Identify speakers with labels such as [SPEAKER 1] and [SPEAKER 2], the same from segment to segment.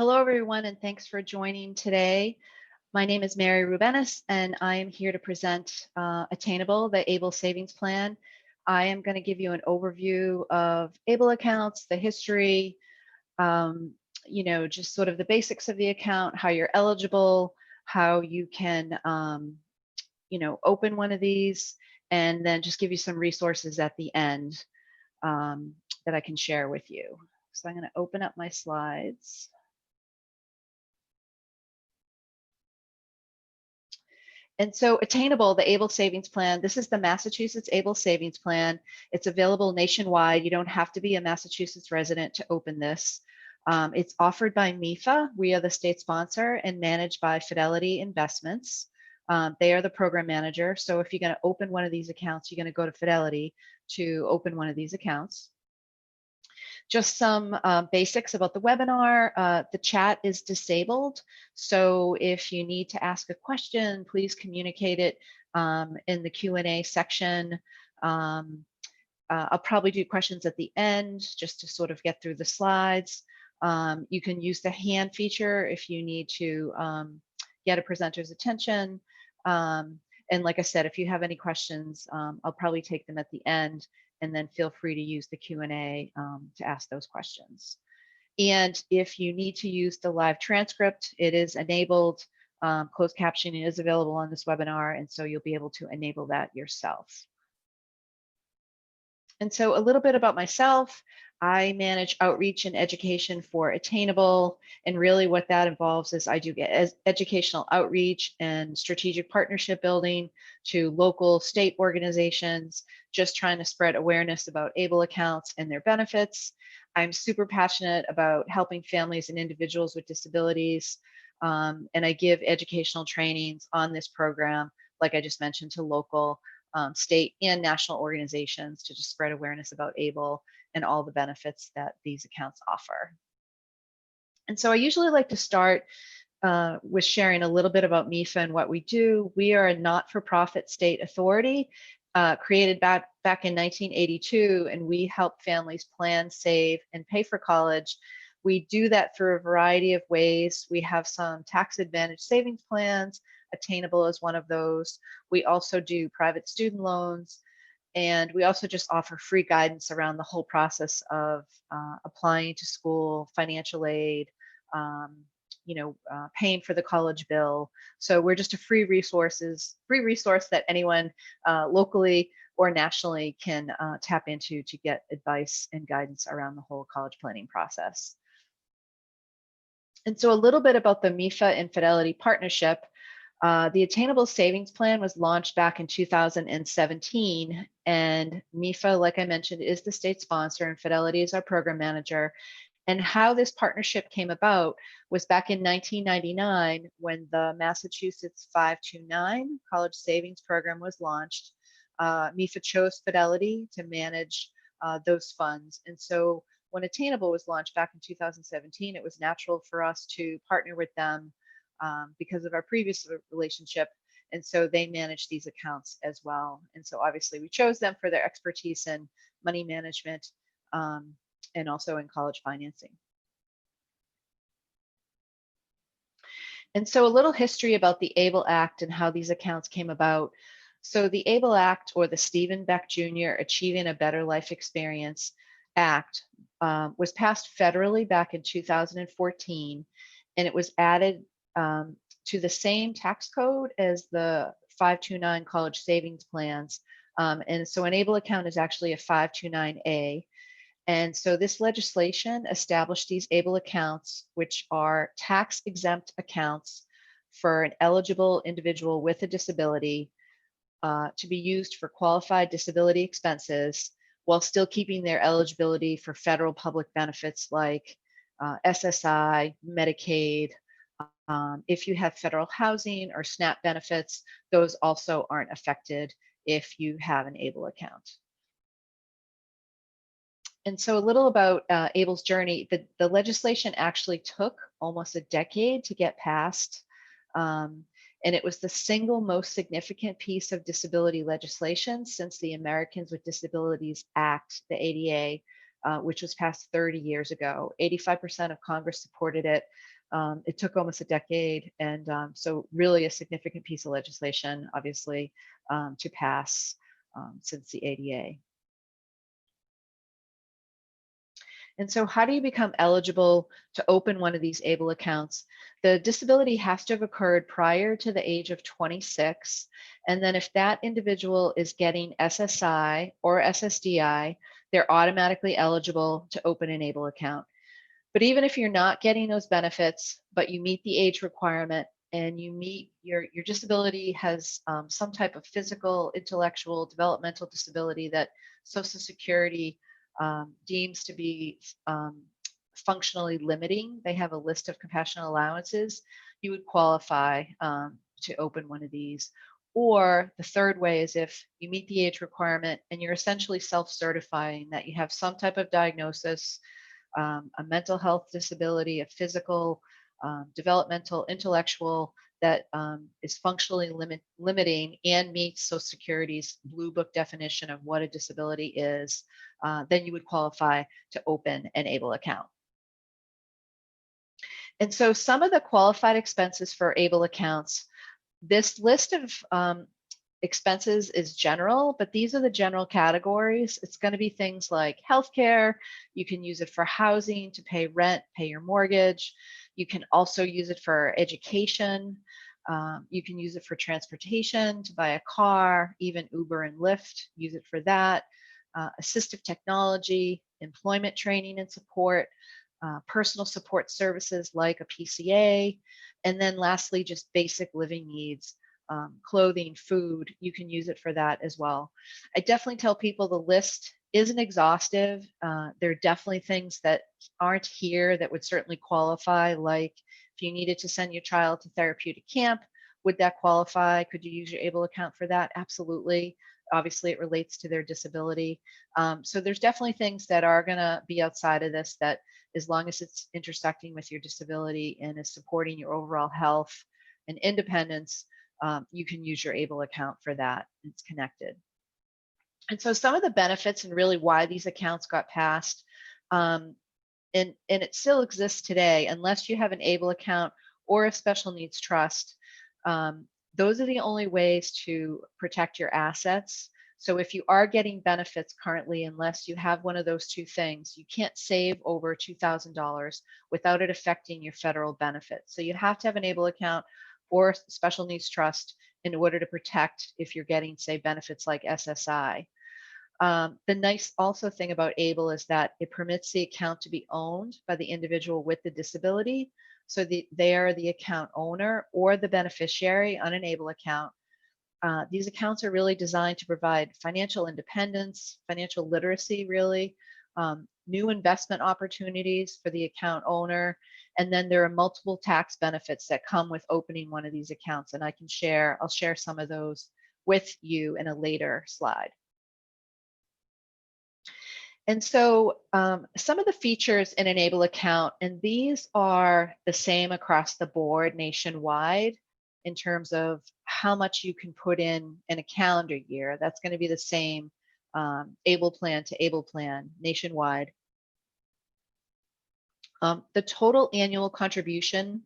[SPEAKER 1] Hello, everyone, and thanks for joining today. My name is Mary Rubenis, and I am here to present Attainable, the ABLE Savings Plan. I am going to give you an overview of ABLE accounts, the history, just sort of the basics of the account, how you're eligible, how you can, open one of these, and then just give you some resources at the end that I can share with you. So I'm going to open up my slides. And so Attainable, the ABLE Savings Plan, this is the Massachusetts ABLE Savings Plan. It's available nationwide. You don't have to be a Massachusetts resident to open this. It's offered by MEFA. We are the state sponsor and managed by Fidelity Investments. They are the program manager. So if you're going to open one of these accounts, you're going to go to Fidelity to open one of these accounts. Just some basics about the webinar. The chat is disabled, so if you need to ask a question, please communicate it in the Q&A section. I'll probably do questions at the end just to sort of get through the slides. You can use the hand feature if you need to get a presenter's attention. And like I said, if you have any questions, I'll probably take them at the end, and then feel free to use the Q&A to ask those questions. And if you need to use the live transcript, it is enabled. Closed captioning is available on this webinar, and so you'll be able to enable that yourself. And so a little bit about myself. I manage outreach and education for Attainable, and really what that involves is I do get educational outreach and strategic partnership building to local state organizations, just trying to spread awareness about ABLE accounts and their benefits. I'm super passionate about helping families and individuals with disabilities, and I give educational trainings on this program, like I just mentioned, to local, state, and national organizations to just spread awareness about ABLE and all the benefits that these accounts offer. And so I usually like to start with sharing a little bit about MEFA and what we do. We are a not-for-profit state authority created back in 1982, and we help families plan, save, and pay for college. We do that through a variety of ways. We have some tax advantage savings plans. Attainable is one of those. We also do private student loans. And we also just offer free guidance around the whole process of applying to school, financial aid, paying for the college bill. So we're just a free resource that anyone locally or nationally can tap into to get advice and guidance around the whole college planning process. And so a little bit about the MEFA and Fidelity partnership. The Attainable Savings Plan was launched back in 2017, and MEFA, like I mentioned, is the state sponsor, and Fidelity is our program manager. And how this partnership came about was back in 1999 when the Massachusetts 529 College Savings Program was launched. MEFA chose Fidelity to manage those funds. And so when Attainable was launched back in 2017, it was natural for us to partner with them because of our previous relationship. And so they manage these accounts as well. And so obviously we chose them for their expertise in money management and also in college financing. And so a little history about the ABLE Act and how these accounts came about. So the ABLE Act, or the Stephen Beck Jr. Achieving a Better Life Experience Act, was passed federally back in 2014, and it was added to the same tax code as the 529 college savings plans. And so an ABLE account is actually a 529A. And so this legislation established these ABLE accounts, which are tax exempt accounts for an eligible individual with a disability to be used for qualified disability expenses while still keeping their eligibility for federal public benefits like SSI, Medicaid. If you have federal housing or SNAP benefits, those also aren't affected if you have an ABLE account. And so a little about ABLE's journey. The legislation actually took almost a decade to get passed. And it was the single most significant piece of disability legislation since the Americans with Disabilities Act, the ADA, which was passed 30 years ago. 85% of Congress supported it. It took almost a decade, and so really a significant piece of legislation, obviously, to pass since the ADA. And so how do you become eligible to open one of these ABLE accounts? The disability has to have occurred prior to the age of 26. And then if that individual is getting SSI or SSDI, they're automatically eligible to open an ABLE account. But even if you're not getting those benefits, but you meet the age requirement and you meet your disability has some type of physical, intellectual, developmental disability that Social Security deems to be functionally limiting, they have a list of compassionate allowances, you would qualify to open one of these. Or the third way is if you meet the age requirement and you're essentially self-certifying that you have some type of diagnosis, a mental health disability, a physical, developmental, intellectual that is functionally limiting and meets Social Security's Blue Book definition of what a disability is, then you would qualify to open an ABLE account. And so some of the qualified expenses for ABLE accounts, this list of expenses is general, but these are the general categories. It's going to be things like healthcare. You can use it for housing, to pay rent, pay your mortgage. You can also use it for education. You can use it for transportation, to buy a car, even Uber and Lyft, use it for that. Assistive technology, employment training and support, personal support services like a PCA, and then lastly, just basic living needs. Clothing, food, you can use it for that as well. I definitely tell people the list isn't exhaustive. There are definitely things that aren't here that would certainly qualify, like if you needed to send your child to therapeutic camp, would that qualify? Could you use your ABLE account for that? Absolutely. Obviously, it relates to their disability. So there's definitely things that are going to be outside of this that, as long as it's intersecting with your disability and is supporting your overall health and independence, you can use your ABLE account for that. It's connected. And so some of the benefits and really why these accounts got passed, and it still exists today, unless you have an ABLE account or a special needs trust, those are the only ways to protect your assets. So if you are getting benefits currently, unless you have one of those two things, you can't save over $2,000 without it affecting your federal benefits. So you have to have an ABLE account or special needs trust in order to protect if you're getting, say, benefits like SSI. The nice also thing about ABLE is that it permits the account to be owned by the individual with the disability. So they are the account owner or the beneficiary on an ABLE account. These accounts are really designed to provide financial independence, financial literacy, really, new investment opportunities for the account owner. And then there are multiple tax benefits that come with opening one of these accounts. And I'll share some of those with you in a later slide. And so some of the features in an ABLE account, and these are the same across the board nationwide in terms of how much you can put in a calendar year. That's going to be the same ABLE plan to ABLE plan nationwide. The total annual contribution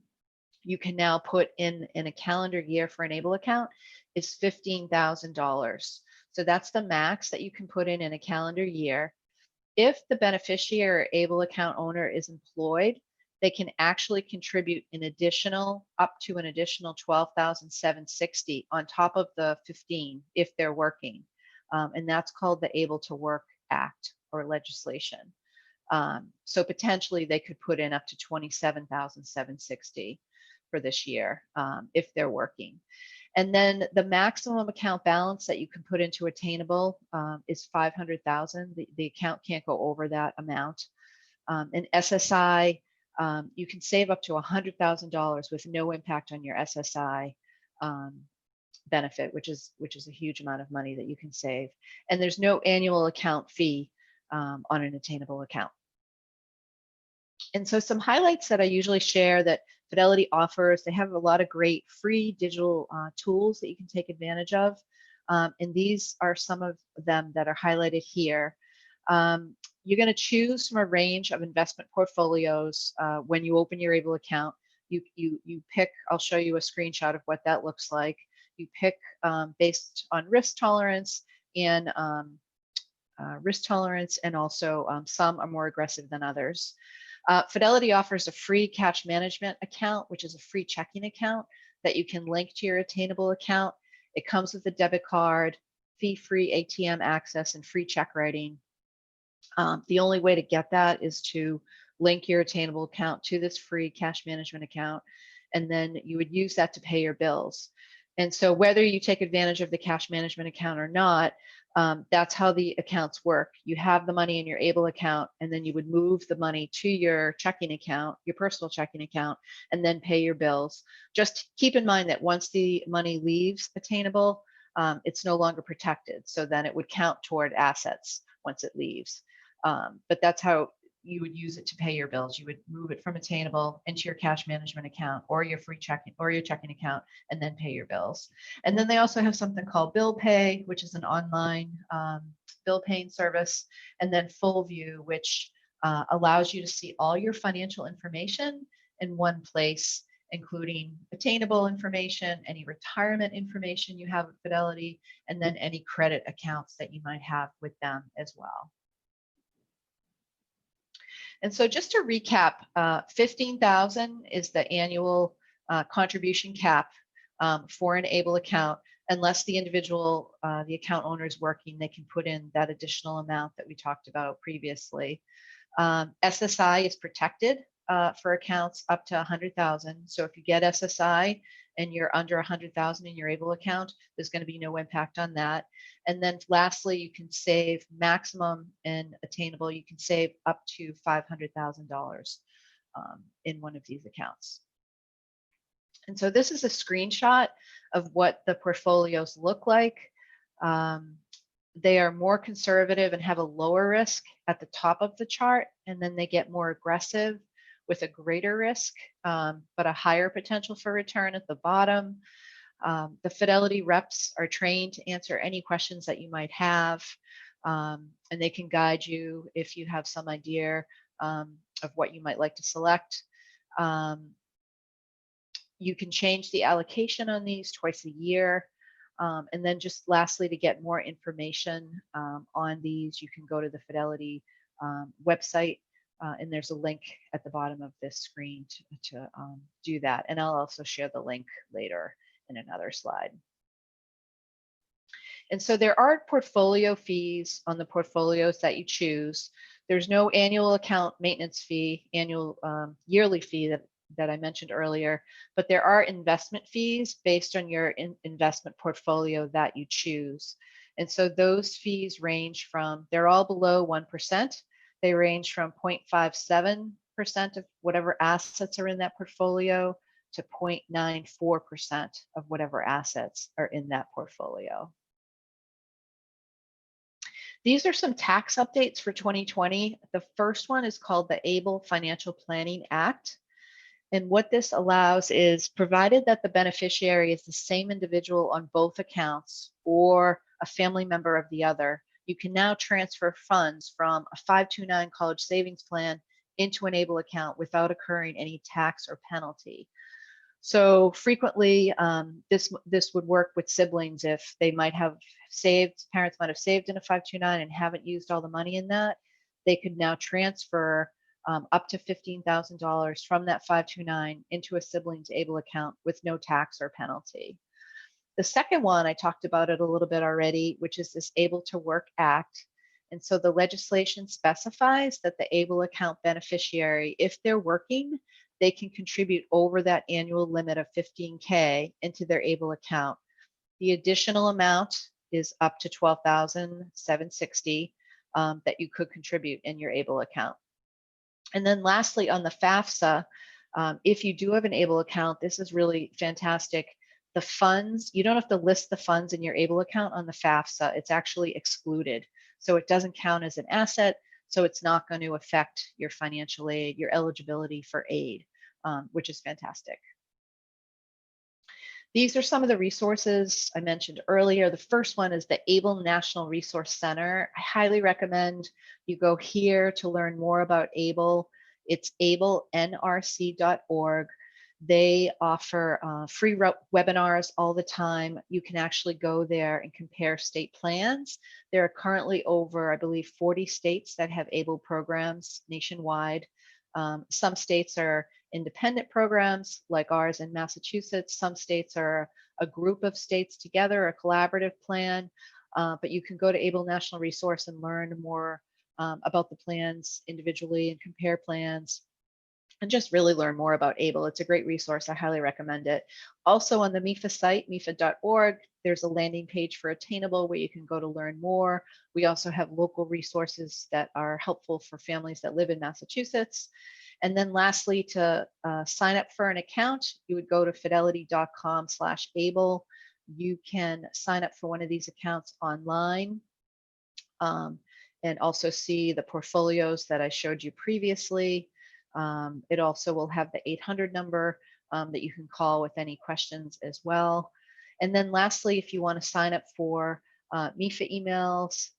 [SPEAKER 1] you can now put in a calendar year for an ABLE account is $15,000. So that's the max that you can put in a calendar year. If the beneficiary or ABLE account owner is employed, they can actually contribute up to an additional $12,760 on top of the 15 if they're working. And that's called the Able to Work Act or legislation. So potentially they could put in up to $27,760 for this year if they're working. And then the maximum account balance that you can put into Attainable is $500,000. The account can't go over that amount. In SSI, you can save up to $100,000 with no impact on your SSI benefit, which is a huge amount of money that you can save. And there's no annual account fee on an Attainable account. And so some highlights that I usually share that Fidelity offers, they have a lot of great free digital tools that you can take advantage of. And these are some of them that are highlighted here. You're going to choose from a range of investment portfolios when you open your ABLE account. You pick, I'll show you a screenshot of what that looks like. You pick based on risk tolerance and also some are more aggressive than others. Fidelity offers a free cash management account, which is a free checking account that you can link to your Attainable account. It comes with a debit card, fee-free ATM access, and free check writing. The only way to get that is to link your Attainable account to this free cash management account, and then you would use that to pay your bills. And so whether you take advantage of the cash management account or not, that's how the accounts work. You have the money in your ABLE account, and then you would move the money to your checking account, your personal checking account, and then pay your bills. Just keep in mind that once the money leaves Attainable, it's no longer protected. So then it would count toward assets once it leaves. But that's how you would use it to pay your bills. You would move it from Attainable into your cash management account or your free checking or your checking account, and then pay your bills. And then they also have something called Bill Pay, which is an online bill paying service, and then Full View, which allows you to see all your financial information in one place, including Attainable information, any retirement information you have with Fidelity, and then any credit accounts that you might have with them as well. And so just to recap, $15,000 is the annual contribution cap for an ABLE account. Unless the individual, the account owner is working, they can put in that additional amount that we talked about previously. SSI is protected for accounts up to 100,000. So if you get SSI and you're under 100,000 in your ABLE account, there's going to be no impact on that. And then lastly, you can save maximum in Attainable, you can save up to $500,000 in one of these accounts. And so this is a screenshot of what the portfolios look like. They are more conservative and have a lower risk at the top of the chart, and then they get more aggressive with a greater risk, but a higher potential for return at the bottom. The Fidelity reps are trained to answer any questions that you might have, and they can guide you if you have some idea of what you might like to select. You can change the allocation on these twice a year. And then just lastly, to get more information on these, you can go to the Fidelity website, and there's a link at the bottom of this screen to do that. And I'll also share the link later in another slide. And so there are portfolio fees on the portfolios that you choose. There's no annual account maintenance fee, yearly fee that I mentioned earlier, but there are investment fees based on your investment portfolio that you choose. And so those fees range from, they're all below 1%. They range from 0.57% of whatever assets are in that portfolio to 0.94% of whatever assets are in that portfolio. These are some tax updates for 2020. The first one is called the ABLE Financial Planning Act. And what this allows is, provided that the beneficiary is the same individual on both accounts or a family member of the other, you can now transfer funds from a 529 college savings plan into an ABLE account without incurring any tax or penalty. So frequently, this would work with siblings if they might have saved, parents might have saved in a 529 and haven't used all the money in that. They could now transfer up to $15,000 from that 529 into a sibling's ABLE account with no tax or penalty. The second one, I talked about it a little bit already, which is this Able to Work Act. And so the legislation specifies that the ABLE account beneficiary, if they're working, they can contribute over that annual limit of $15K into their ABLE account. The additional amount is up to $12,760 that you could contribute in your ABLE account. And then lastly, on the FAFSA, if you do have an ABLE account, this is really fantastic. The funds, you don't have to list the funds in your ABLE account on the FAFSA. It's actually excluded. So it doesn't count as an asset. So it's not going to affect your financial aid, your eligibility for aid, which is fantastic. These are some of the resources I mentioned earlier. The first one is the ABLE National Resource Center. I highly recommend you go here to learn more about ABLE. It's ablenrc.org. They offer free webinars all the time. You can actually go there and compare state plans. There are currently over, I believe, 40 states that have ABLE programs nationwide. Some states are independent programs like ours in Massachusetts. Some states are a group of states together, a collaborative plan, but you can go to ABLE National Resource and learn more about the plans individually and compare plans and just really learn more about ABLE. It's a great resource. I highly recommend it. Also on the MEFA site, mefa.org, there's a landing page for Attainable where you can go to learn more. We also have local resources that are helpful for families that live in Massachusetts. And then lastly, to sign up for an account, you would go to fidelity.com/able. You can sign up for one of these accounts online and also see the portfolios that I showed you previously. It also will have the 800 number that you can call with any questions as well. And then lastly, if you want to sign up for MEFA emails,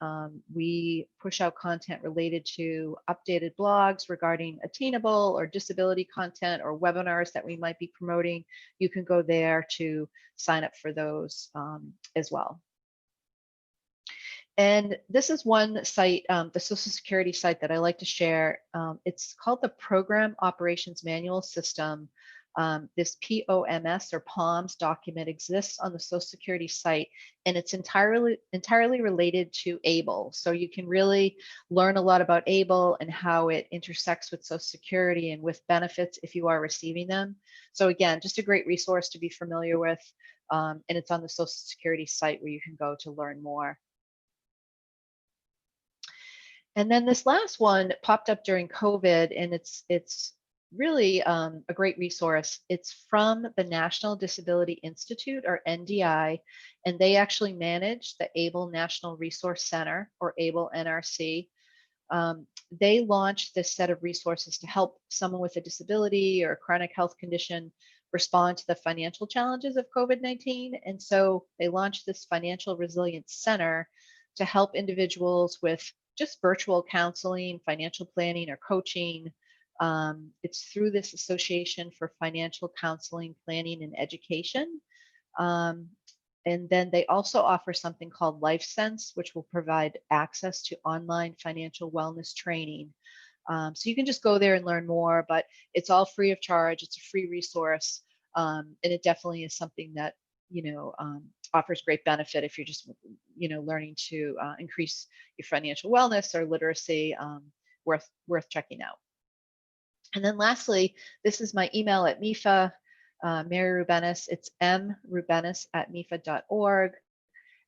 [SPEAKER 1] we push out content related to updated blogs regarding attainable or disability content or webinars that we might be promoting. You can go there to sign up for those as well. And this is one site, the Social Security site that I like to share. It's called the Program Operations Manual System. This POMS or POMS document exists on the Social Security site, and it's entirely related to ABLE. So you can really learn a lot about ABLE and how it intersects with Social Security and with benefits if you are receiving them. So again, just a great resource to be familiar with, and it's on the Social Security site where you can go to learn more. And then this last one popped up during COVID, and it's really a great resource. It's from the National Disability Institute, or NDI, and they actually manage the ABLE National Resource Center, or ABLE NRC. They launched this set of resources to help someone with a disability or a chronic health condition respond to the financial challenges of COVID-19. And so they launched this Financial Resilience Center to help individuals with just virtual counseling, financial planning, or coaching. It's through this Association for Financial Counseling, Planning, and Education. And then they also offer something called LifeSense, which will provide access to online financial wellness training. So you can just go there and learn more, but it's all free of charge. It's a free resource, and it definitely is something that offers great benefit if you're just learning to increase your financial wellness or literacy. Worth checking out. And then lastly, this is my email at MEFA, Mary Rubenis. It's mrubenis@mefa.org.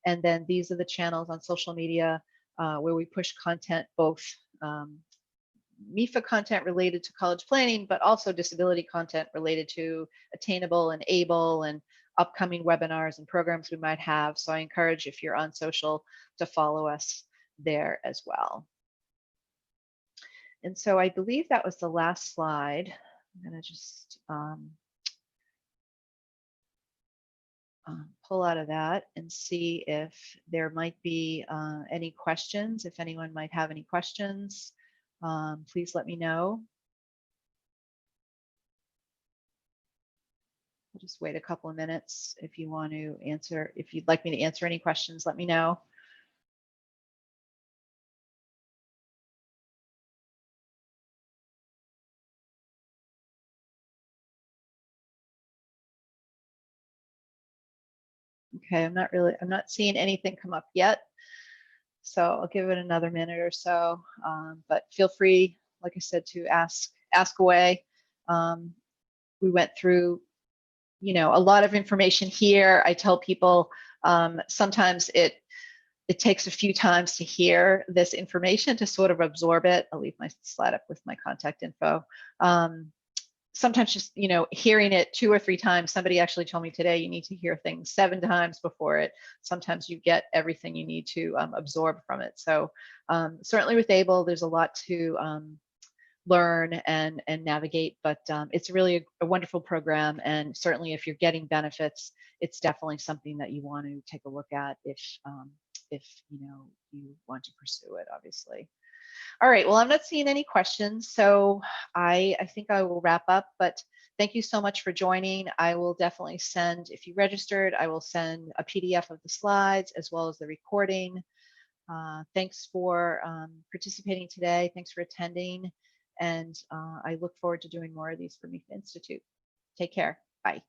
[SPEAKER 1] And then these are the channels on social media where we push content, both MEFA content related to college planning, but also disability content related to Attainable and ABLE and upcoming webinars and programs we might have. So I encourage, if you're on social, to follow us there as well. And so I believe that was the last slide. I'm going to just pull out of that and see if there might be any questions. If anyone might have any questions, please let me know. I'll just wait a couple of minutes. If you want to answer, if you'd like me to answer any questions, let me know. Okay, I'm not seeing anything come up yet. So I'll give it another minute or so, but feel free, like I said, to ask away. We went through, a lot of information here. I tell people sometimes it takes a few times to hear this information to sort of absorb it. I'll leave my slide up with my contact info. Sometimes just, hearing it 2 or 3 times. Somebody actually told me today, you need to hear things 7 times before it. Sometimes you get everything you need to absorb from it. So certainly with ABLE, there's a lot to learn and navigate. But it's really a wonderful program, and certainly if you're getting benefits, it's definitely something that you want to take a look at if you want to pursue it, obviously. All right, well, I'm not seeing any questions, so I think I will wrap up, but thank you so much for joining. I will definitely send, if you registered, I will send a PDF of the slides as well as the recording. Thanks for participating today. Thanks for attending. And I look forward to doing more of these for MEFA Institute. Take care. Bye.